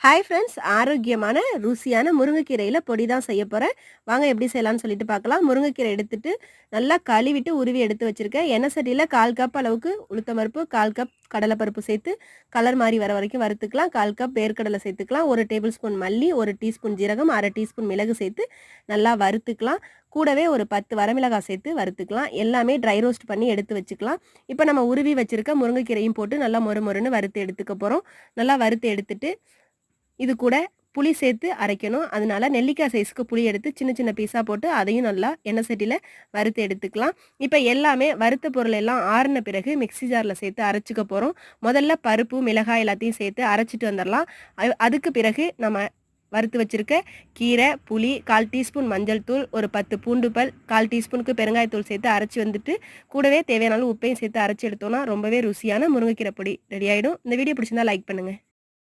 Hi friends, ஆரோக்கியமான ருசியான முருங்கைக்கீரையில பொடி தான் செய்ய போறேன். வாங்க எப்படி செய்யலாம்னு சொல்லிட்டு பார்க்கலாம். முருங்கைக்கீரை எடுத்துட்டு நல்லா கழுவிட்டு உருவி எடுத்து வச்சிருக்கேன். எண்ணெய் சட்டியில 1/4 கப் அளவுக்கு உளுத்தம் பருப்பு, 1/4 கப் கடலைப்பருப்பு சேர்த்து கலர் மாறி வர வரைக்கும் வறுத்துக்கலாம். 1/4 கப் வேர்க்கடலை சேர்த்துக்கலாம். 1 டேபிள் ஸ்பூன் மல்லி, 1 டீஸ்பூன் ஜீரகம், 1/2 டீஸ்பூன் மிளகு சேர்த்து நல்லா வறுத்துக்கலாம். கூடவே ஒரு 10 வரமிளகாய் சேர்த்து வறுத்துக்கலாம். எல்லாமே ட்ரை ரோஸ்ட் பண்ணி எடுத்து வச்சுக்கலாம். இப்போ நம்ம உருவி வச்சிருக்க முருங்கைக்கீரையும் போட்டு நல்லா மொறு மொறுன்னு வறுத்து எடுத்துக்க போறோம். நல்லா வறுத்து எடுத்துட்டு இது கூட புளி சேர்த்து அரைக்கணும். அதனால நெல்லிக்காய் சைஸ்க்கு புளி எடுத்து சின்ன சின்ன பீஸாக போட்டு அதையும் நல்லா எண்ணெய் சட்டியில் வறுத்து எடுத்துக்கலாம். இப்போ எல்லாமே வறுத்த பொருள் எல்லாம் ஆறின பிறகு மிக்ஸி ஜாரில் சேர்த்து அரைச்சிக்க போகிறோம். முதல்ல பருப்பு, மிளகாய் எல்லாத்தையும் சேர்த்து அரைச்சிட்டு வந்துடலாம். அதுக்கு பிறகு நம்ம வறுத்து வச்சிருக்க கீரை, புளி, 1/4 டீஸ்பூன் மஞ்சள் தூள், ஒரு 10 பூண்டு பல், 1/4 டீஸ்பூனுக்கு பெருங்காயத்தூள் சேர்த்து அரைச்சி வந்துட்டு கூடவே தேவையான அளவு உப்பையும் சேர்த்து அரைச்சி எடுத்தோம்னா ரொம்பவே ருசியான முருங்கைக்கீரை பொடி ரெடி ஆகிடும். இந்த வீடியோ பிடிச்சிருந்தா லைக் பண்ணுங்கள்.